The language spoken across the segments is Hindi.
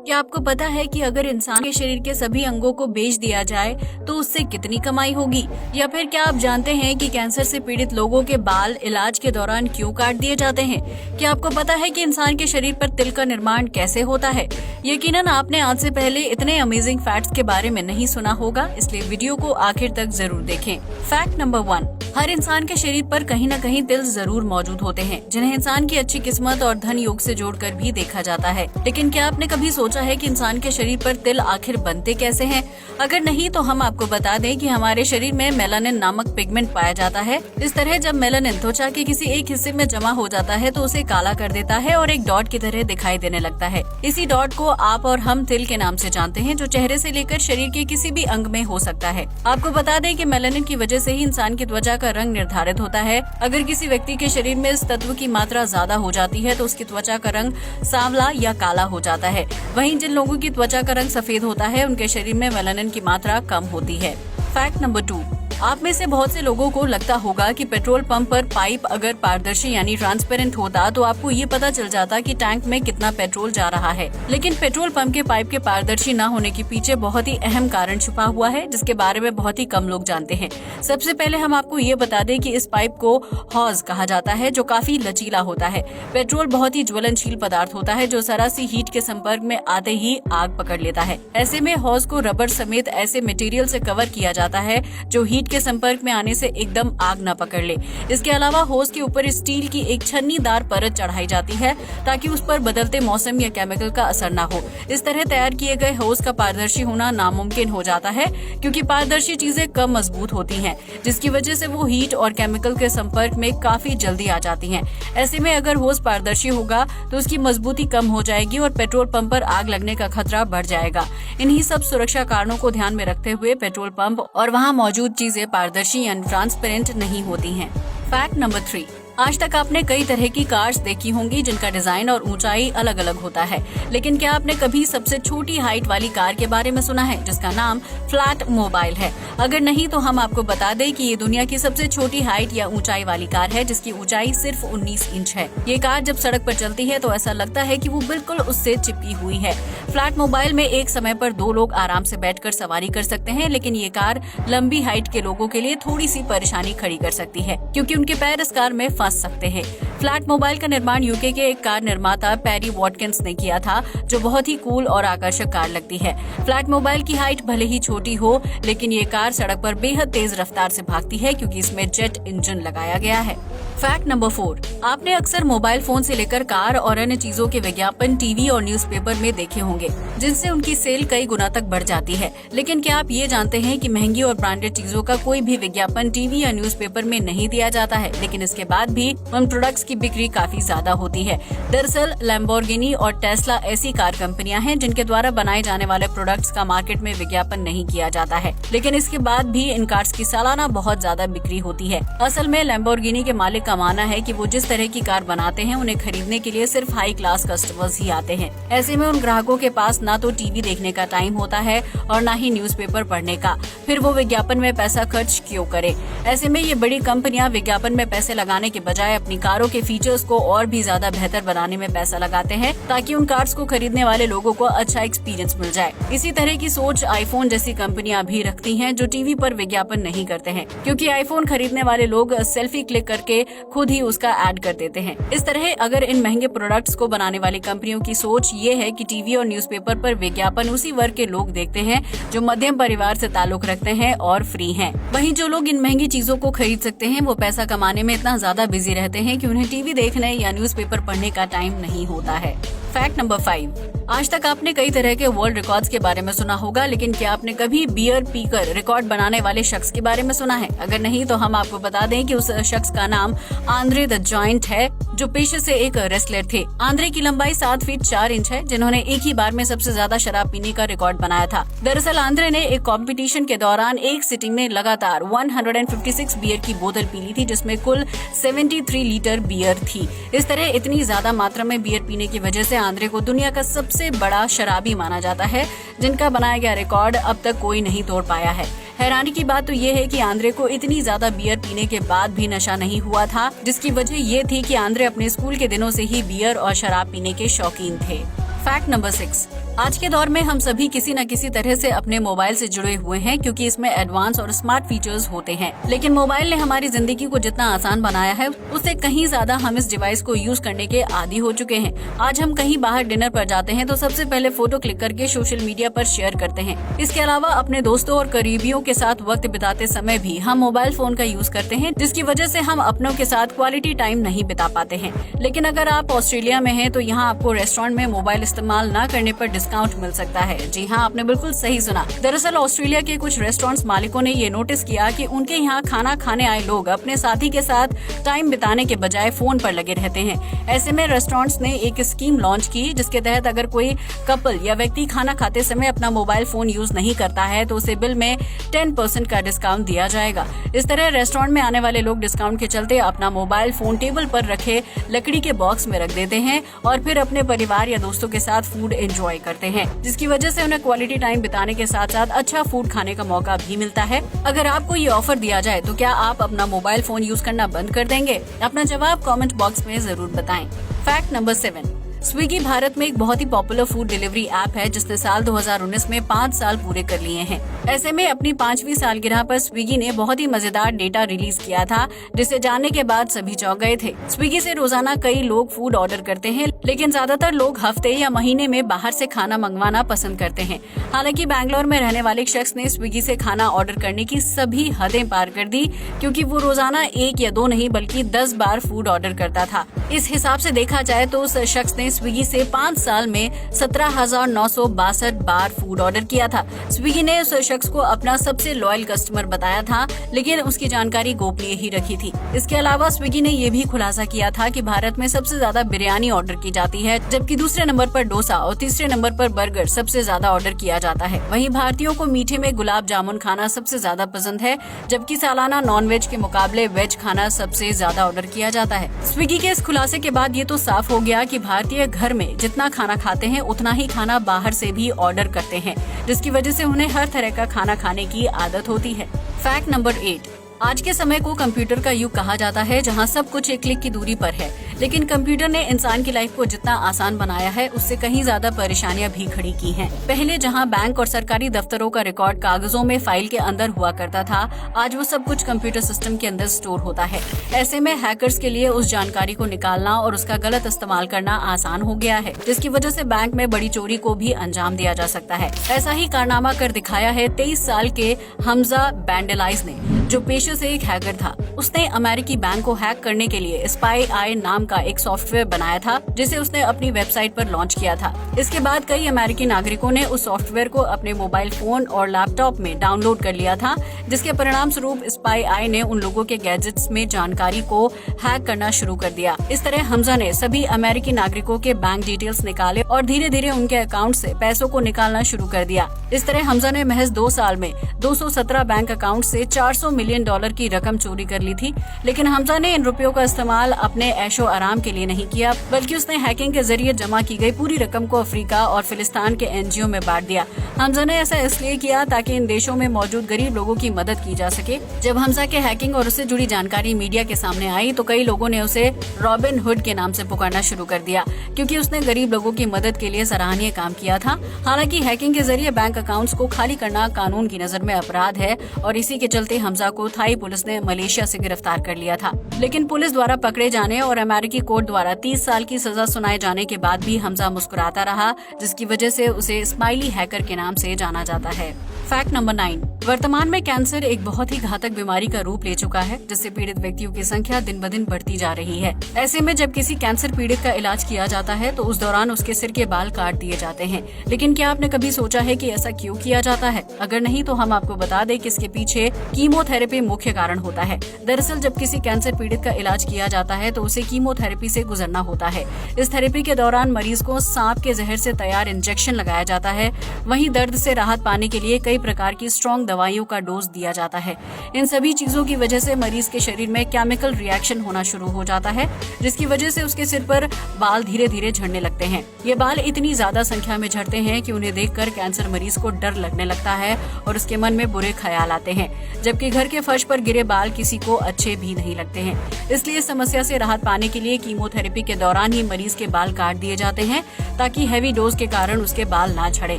क्या आपको पता है कि अगर इंसान के शरीर के सभी अंगों को बेच दिया जाए तो उससे कितनी कमाई होगी? या फिर क्या आप जानते हैं कि कैंसर से पीड़ित लोगों के बाल इलाज के दौरान क्यों काट दिए जाते हैं? क्या आपको पता है कि इंसान के शरीर पर तिल का निर्माण कैसे होता है? यकीनन आपने आज से पहले इतने अमेजिंग फैक्ट्स के बारे में नहीं सुना होगा, इसलिए वीडियो को आखिर तक जरूर देखें। फैक्ट नंबर 1, हर इंसान के शरीर पर कहीं न कहीं तिल जरूर मौजूद होते हैं, जिन्हें इंसान की अच्छी किस्मत और धन योग से जोड़कर भी देखा जाता है। लेकिन क्या आपने कभी सोचा है कि इंसान के शरीर पर तिल आखिर बनते कैसे हैं? अगर नहीं तो हम आपको बता दें कि हमारे शरीर में मेलानिन नामक पिगमेंट पाया जाता है। इस तरह जब मेलानिन त्वचा के किसी एक हिस्से में जमा हो जाता है तो उसे काला कर देता है और एक डॉट की तरह दिखाई देने लगता है। इसी डॉट को आप और हम तिल के नाम से जानते हैं, जो चेहरे से लेकर शरीर के किसी भी अंग में हो सकता है। आपको बता दें कि मेलानिन की वजह से ही इंसान की त्वचा का रंग निर्धारित होता है। अगर किसी व्यक्ति के शरीर में इस तत्व की मात्रा ज्यादा हो जाती है तो उसकी त्वचा का रंग सांवला या काला हो जाता है। वहीं जिन लोगों की त्वचा का रंग सफेद होता है उनके शरीर में मेलानिन की मात्रा कम होती है। फैक्ट नंबर 2, आप में से बहुत से लोगों को लगता होगा कि पेट्रोल पंप पर पाइप अगर पारदर्शी यानी ट्रांसपेरेंट होता तो आपको ये पता चल जाता कि टैंक में कितना पेट्रोल जा रहा है। लेकिन पेट्रोल पंप के पाइप के पारदर्शी न होने के पीछे बहुत ही अहम कारण छुपा हुआ है, जिसके बारे में बहुत ही कम लोग जानते हैं। सबसे पहले हम आपको ये बता दें कि इस पाइप को हॉज कहा जाता है, जो काफी लचीला होता है। पेट्रोल बहुत ही ज्वलनशील पदार्थ होता है, जो जरा सी हीट के संपर्क में आते ही आग पकड़ लेता है। ऐसे में हॉज को रबर समेत ऐसे मटेरियल से कवर किया जाता है जो हीट के संपर्क में आने से एकदम आग न पकड़ ले। इसके अलावा होज के ऊपर स्टील की एक छन्नीदार परत चढ़ाई जाती है ताकि उस पर बदलते मौसम या केमिकल का असर न हो। इस तरह तैयार किए गए होज का पारदर्शी होना नामुमकिन हो जाता है, क्योंकि पारदर्शी चीजें कम मजबूत होती हैं, जिसकी वजह से वो हीट और केमिकल के संपर्क में काफी जल्दी आ जाती हैं। ऐसे में अगर होज पारदर्शी होगा तो उसकी मजबूती कम हो जाएगी और पेट्रोल पंप पर आग लगने का खतरा बढ़ जाएगा। इन्हीं सब सुरक्षा कारणों को ध्यान में रखते हुए पेट्रोल पंप और वहाँ मौजूद चीजें पारदर्शी यानी ट्रांसपेरेंट नहीं होती हैं। फैक्ट नंबर 3, आज तक आपने कई तरह की कार्स देखी होंगी जिनका डिजाइन और ऊंचाई अलग अलग होता है, लेकिन क्या आपने कभी सबसे छोटी हाइट वाली कार के बारे में सुना है, जिसका नाम फ्लैट मोबाइल है? अगर नहीं तो हम आपको बता दें कि ये दुनिया की सबसे छोटी हाइट या ऊंचाई वाली कार है, जिसकी ऊंचाई सिर्फ 19 इंच है। ये कार जब सड़क पर चलती है तो ऐसा लगता है कि वो बिल्कुल उससे चिपकी हुई है। फ्लैट मोबाइल में एक समय पर 2 लोग आराम से बैठकर सवारी कर सकते हैं, लेकिन ये कार लंबी हाइट के लोगों के लिए थोड़ी सी परेशानी खड़ी कर सकती है, क्योंकि उनके पैर इस कार में फंस सकते हैं। फ्लैट मोबाइल का निर्माण यूके के एक कार निर्माता पेरी वॉटकिंस ने किया था, जो बहुत ही कूल और आकर्षक कार लगती है। फ्लैट मोबाइल की हाइट भले ही छोटी हो, लेकिन ये कार सड़क पर बेहद तेज रफ्तार से भागती है, क्योंकि इसमें जेट इंजन लगाया गया है। फैक्ट नंबर 4, आपने अक्सर मोबाइल फोन से लेकर कार और अन्य चीजों के विज्ञापन टीवी और न्यूज़पेपर में देखे होंगे, जिनसे उनकी सेल कई गुना तक बढ़ जाती है। लेकिन क्या आप ये जानते हैं कि महंगी और ब्रांडेड चीजों का कोई भी विज्ञापन टीवी या न्यूज़पेपर में नहीं दिया जाता है, लेकिन इसके बाद भी उन प्रोडक्ट्स की बिक्री काफी ज्यादा होती है। दरअसल लैम्बोर्गिनी और टेस्ला ऐसी कार कंपनियां हैं जिनके द्वारा बनाए जाने वाले प्रोडक्ट्स का मार्केट में विज्ञापन नहीं किया जाता है, लेकिन इसके बाद भी इन कार्स की सालाना बहुत ज्यादा बिक्री होती है। असल में लैम्बोर्गिनी के मालिक का मानना है कि वो जिस तरह की कार बनाते हैं उन्हें खरीदने के लिए सिर्फ हाई क्लास कस्टमर्स ही आते हैं। ऐसे में उन ग्राहकों के पास ना तो टीवी देखने का टाइम होता है और ना ही न्यूज़पेपर पढ़ने का, फिर वो विज्ञापन में पैसा खर्च क्यों करे? ऐसे में ये बड़ी कंपनियां विज्ञापन में पैसे लगाने के बजाय अपनी कारों के फीचर्स को और भी ज्यादा बेहतर बनाने में पैसा लगाते हैं, ताकि उन कार्स को खरीदने वाले लोगों को अच्छा एक्सपीरियंस मिल जाए। इसी तरह की सोच आईफोन जैसी कंपनियां भी रखती हैं, जो टीवी पर विज्ञापन नहीं करते हैं, क्योंकि आईफोन खरीदने वाले लोग सेल्फी क्लिक करके खुद ही उसका ऐड कर देते हैं। इस तरह अगर इन महंगे प्रोडक्ट्स को बनाने वाली कंपनियों की सोच ये है कि टीवी और न्यूज़पेपर पर विज्ञापन उसी वर्ग के लोग देखते हैं जो मध्यम परिवार से ताल्लुक रखते हैं और फ्री हैं। वहीं जो लोग इन महंगी चीजों को खरीद सकते हैं वो पैसा कमाने में इतना ज्यादा बिजी रहते हैं कि उन्हें टीवी देखने या न्यूज़पेपर पढ़ने का टाइम नहीं होता है। फैक्ट नंबर 5, आज तक आपने कई तरह के वर्ल्ड रिकॉर्ड्स के बारे में सुना होगा, लेकिन क्या आपने कभी बियर पीकर रिकॉर्ड बनाने वाले शख्स के बारे में सुना है? अगर नहीं तो हम आपको बता दें कि उस शख्स का नाम आंद्रे द जायंट है, जो पेशे से एक रेसलर थे। आंद्रे की लंबाई 7 फीट 4 इंच है, जिन्होंने एक ही बार में सबसे ज्यादा शराब पीने का रिकॉर्ड बनाया था। दरअसल आंद्रे ने एक कंपटीशन के दौरान एक सिटिंग में लगातार 156 बियर की बोतल पी ली थी, जिसमें कुल 73 लीटर बियर थी। इस तरह इतनी ज्यादा मात्रा में बियर पीने की वजह से आंद्रे को दुनिया का सबसे बड़ा शराबी माना जाता है, जिनका बनाया गया रिकॉर्ड अब तक कोई नहीं तोड़ पाया है। हैरानी की बात तो ये है कि आंद्रे को इतनी ज्यादा बियर पीने के बाद भी नशा नहीं हुआ था, जिसकी वजह ये थी कि आंद्रे अपने स्कूल के दिनों से ही बियर और शराब पीने के शौकीन थे। फैक्ट नंबर 6, आज के दौर में हम सभी किसी न किसी तरह से अपने मोबाइल से जुड़े हुए हैं, क्योंकि इसमें एडवांस और स्मार्ट फीचर्स होते हैं। लेकिन मोबाइल ने हमारी जिंदगी को जितना आसान बनाया है, उससे कहीं ज्यादा हम इस डिवाइस को यूज करने के आदी हो चुके हैं। आज हम कहीं बाहर डिनर पर जाते हैं तो सबसे पहले फोटो क्लिक करके सोशल मीडिया पर शेयर करते हैं। इसके अलावा अपने दोस्तों और करीबियों के साथ वक्त बिताते समय भी हम मोबाइल फोन का यूज करते हैं, जिसकी वजह से हम अपनों के साथ क्वालिटी टाइम नहीं बिता पाते हैं। लेकिन अगर आप ऑस्ट्रेलिया में हैं तो यहाँ आपको रेस्टोरेंट में मोबाइल इस्तेमाल न करने पर डिस्काउंट मिल सकता है। जी हाँ, आपने बिल्कुल सही सुना। दरअसल ऑस्ट्रेलिया के कुछ रेस्टोरेंट्स मालिकों ने ये नोटिस किया कि उनके यहाँ खाना खाने आए लोग अपने साथी के साथ टाइम बिताने के बजाय फोन पर लगे रहते हैं। ऐसे में रेस्टोरेंट्स ने एक स्कीम लॉन्च की, जिसके तहत अगर कोई कपल या व्यक्ति खाना खाते समय अपना मोबाइल फोन यूज नहीं करता है तो उसे बिल में 10% का डिस्काउंट दिया जाएगा। इस तरह रेस्टोरेंट में आने वाले लोग डिस्काउंट के चलते अपना मोबाइल फोन टेबल पर रखे लकड़ी के बॉक्स में रख देते हैं और फिर अपने परिवार या दोस्तों के साथ फूड एंजॉय करते हैं, जिसकी वजह से उन्हें क्वालिटी टाइम बिताने के साथ साथ अच्छा फूड खाने का मौका भी मिलता है। अगर आपको ये ऑफर दिया जाए तो क्या आप अपना मोबाइल फोन यूज करना बंद कर देंगे? अपना जवाब कमेंट बॉक्स में जरूर बताएं। फैक्ट नंबर 7, स्विगी भारत में एक बहुत ही पॉपुलर फूड डिलीवरी ऐप है, जिसने साल 2019 में 5 साल पूरे कर लिए हैं। ऐसे में अपनी 5वीं सालगिरह पर स्विगी ने बहुत ही मजेदार डेटा रिलीज किया था, जिसे जानने के बाद सभी चौंक गए थे। स्विगी से रोजाना कई लोग फूड ऑर्डर करते हैं, लेकिन ज्यादातर लोग हफ्ते या महीने में बाहर से खाना मंगवाना पसंद करते हैं। हालांकि बैंगलोर में रहने वाले एक शख्स ने स्विगी से खाना ऑर्डर करने की सभी हदें पार कर दी, क्योंकि वो रोजाना 1 या 2 नहीं बल्कि 10 बार फूड ऑर्डर करता था। इस हिसाब से देखा जाए तो उस शख्स ने स्विगी से 5 साल में 17,962 बार फूड ऑर्डर किया था। स्विगी ने उस शख्स को अपना सबसे लॉयल कस्टमर बताया था, लेकिन उसकी जानकारी गोपनीय ही रखी थी। इसके अलावा स्विगी ने ये भी खुलासा किया था कि भारत में सबसे ज्यादा बिरयानी ऑर्डर की जाती है, जबकि दूसरे नंबर पर डोसा और तीसरे नंबर पर बर्गर सबसे ज्यादा ऑर्डर किया जाता है। वहीं भारतीयों को मीठे में गुलाब जामुन खाना सबसे ज्यादा पसंद है, जबकि सालाना नॉन वेज के मुकाबले वेज खाना सबसे ज्यादा ऑर्डर किया जाता है। स्विगी के इस खुलासे के बाद ये तो साफ हो गया कि भारतीय घर में जितना खाना खाते हैं उतना ही खाना बाहर से भी ऑर्डर करते हैं, जिसकी वजह से उन्हें हर तरह का खाना खाने की आदत होती है। फैक्ट नंबर 8, आज के समय को कंप्यूटर का युग कहा जाता है, जहां सब कुछ एक क्लिक की दूरी पर है। लेकिन कंप्यूटर ने इंसान की लाइफ को जितना आसान बनाया है, उससे कहीं ज्यादा परेशानियां भी खड़ी की हैं। पहले जहां बैंक और सरकारी दफ्तरों का रिकॉर्ड कागजों में फाइल के अंदर हुआ करता था, आज वो सब कुछ कंप्यूटर सिस्टम के अंदर स्टोर होता है। ऐसे में हैकर्स के लिए उस जानकारी को निकालना और उसका गलत इस्तेमाल करना आसान हो गया है, जिसकी वजह से बैंक में बड़ी चोरी को भी अंजाम दिया जा सकता है। ऐसा ही कारनामा कर दिखाया है 23 साल के हमजा बैंडेलाइज ने, जो पेशे से एक हैकर था। उसने अमेरिकी बैंक को हैक करने के लिए स्पाई आई नाम का एक सॉफ्टवेयर बनाया था, जिसे उसने अपनी वेबसाइट पर लॉन्च किया था। इसके बाद कई अमेरिकी नागरिकों ने उस सॉफ्टवेयर को अपने मोबाइल फोन और लैपटॉप में डाउनलोड कर लिया था, जिसके परिणाम स्वरूप स्पाई आई ने उन लोगों के गैजेट्स में जानकारी को हैक करना शुरू कर दिया। इस तरह हमजा ने सभी अमेरिकी नागरिकों के बैंक डिटेल्स निकाले और धीरे धीरे उनके अकाउंट से पैसों को निकालना शुरू कर दिया। इस तरह हमजा ने महज 2 साल में 217 बैंक अकाउंट से $400 मिलियन की रकम चोरी कर ली थी। लेकिन हमजा ने इन रुपयों का इस्तेमाल अपने ऐशो आराम के लिए नहीं किया, बल्कि उसने हैकिंग के जरिए जमा की गई पूरी रकम को अफ्रीका और फिलिस्तीन के एनजीओ में बांट दिया। हमजा ने ऐसा इसलिए किया ताकि इन देशों में मौजूद गरीब लोगों की मदद की जा सके। जब हमजा के हैकिंग और उससे जुड़ी जानकारी मीडिया के सामने आई तो कई लोगों ने उसे रॉबिन हुड के नाम से पुकारना शुरू कर दिया, क्योंकि उसने गरीब लोगों की मदद के लिए सराहनीय काम किया था। हालांकि हैकिंग के जरिए बैंक अकाउंट्स को खाली करना कानून की नजर में अपराध है और इसी के चलते हमजा को थाई पुलिस ने मलेशिया से गिरफ्तार कर लिया था। लेकिन पुलिस द्वारा पकड़े जाने और अमेरिकी कोर्ट द्वारा 30 साल की सजा सुनाए जाने के बाद भी हमजा मुस्कुराता रहा, जिसकी वजह से उसे स्माइली हैकर के नाम से जाना जाता है। फैक्ट नंबर 9, वर्तमान में कैंसर एक बहुत ही घातक बीमारी का रूप ले चुका है, जिससे पीड़ित व्यक्तियों की संख्या दिन ब दिन बढ़ती जा रही है। ऐसे में जब किसी कैंसर पीड़ित का इलाज किया जाता है तो उस दौरान उसके सिर के बाल काट दिए जाते हैं। लेकिन क्या आपने कभी सोचा है कि ऐसा क्यों किया जाता है? अगर नहीं तो हम आपको बता दें कि इसके पीछे कीमोथेरेपी मुख्य कारण होता है। दरअसल जब किसी कैंसर पीड़ित का इलाज किया जाता है तो उसे कीमोथेरेपी से गुजरना होता है। इस थेरेपी के दौरान मरीज को सांप के जहर से तैयार इंजेक्शन लगाया जाता है। वहीं दर्द से राहत पाने के लिए कई प्रकार की स्ट्रॉन्ग दवाइयों का डोज दिया जाता है। इन सभी चीजों की वजह से मरीज के शरीर में केमिकल रिएक्शन होना शुरू हो जाता है, जिसकी वजह से उसके सिर पर बाल धीरे धीरे झड़ने लगते हैं। ये बाल इतनी ज्यादा संख्या में झड़ते हैं कि उन्हें देखकर कैंसर मरीज को डर लगने लगता है और उसके मन में बुरे ख्याल आते हैं, जबकि घर के फर्श पर गिरे बाल किसी को अच्छे भी नहीं लगते हैं। इसलिए इस समस्या से राहत पाने के लिए कीमोथेरेपी के दौरान ही मरीज के बाल काट दिए जाते हैं, ताकि हैवी डोज के कारण उसके बाल ना झड़े।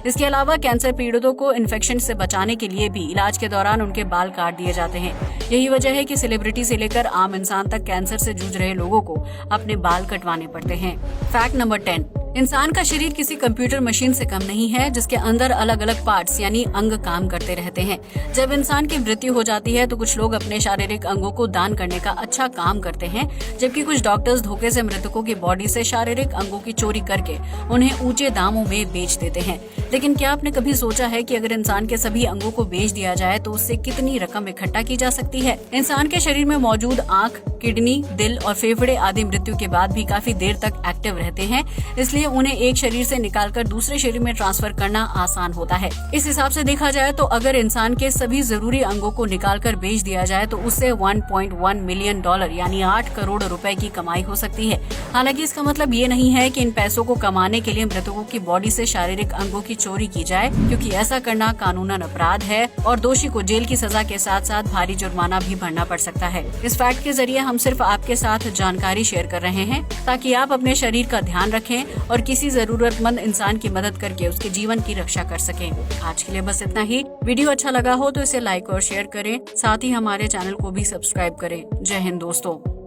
इसके अलावा कैंसर पीड़ितों को इन्फेक्शन से बचाने के लिए भी इलाज के दौरान उनके बाल काट दिए जाते हैं। यही वजह है कि सेलिब्रिटी से लेकर आम इंसान तक कैंसर से जूझ रहे लोगों को अपने बाल कटवाने पड़ते हैं। फैक्ट नंबर 10, इंसान का शरीर किसी कंप्यूटर मशीन से कम नहीं है, जिसके अंदर अलग अलग पार्ट्स यानी अंग काम करते रहते हैं। जब इंसान की मृत्यु हो जाती है तो कुछ लोग अपने शारीरिक अंगों को दान करने का अच्छा काम करते हैं, जबकि कुछ डॉक्टर्स धोखे से मृतकों की बॉडी से शारीरिक अंगों की चोरी करके उन्हें ऊंचे दामों में बेच देते हैं। लेकिन क्या आपने कभी सोचा है कि अगर इंसान के सभी अंगों को बेच दिया जाए तो उससे कितनी रकम इकट्ठा की जा सकती है? इंसान के शरीर में मौजूद आँख, किडनी, दिल और फेफड़े आदि मृत्यु के बाद भी काफी देर तक एक्टिव रहते हैं, इसलिए उन्हें एक शरीर से निकालकर दूसरे शरीर में ट्रांसफर करना आसान होता है। इस हिसाब से देखा जाए तो अगर इंसान के सभी जरूरी अंगों को निकालकर बेच दिया जाए तो उससे $1.1 मिलियन यानी 8 करोड़ रुपए की कमाई हो सकती है। हालांकि इसका मतलब ये नहीं है कि इन पैसों को कमाने के लिए मृतकों की बॉडी से शारीरिक अंगों की चोरी की जाए, क्योंकि ऐसा करना कानूनन अपराध है और दोषी को जेल की सजा के साथ साथ भारी जुर्माना भी भरना पड़ सकता है। इस फैक्ट के जरिए हम सिर्फ आपके साथ जानकारी शेयर कर रहे हैं, ताकि आप अपने शरीर का ध्यान रखें और किसी जरूरतमंद इंसान की मदद करके उसके जीवन की रक्षा कर सकें। आज के लिए बस इतना ही। वीडियो अच्छा लगा हो तो इसे लाइक और शेयर करें, साथ ही हमारे चैनल को भी सब्सक्राइब करें। जय हिंद दोस्तों।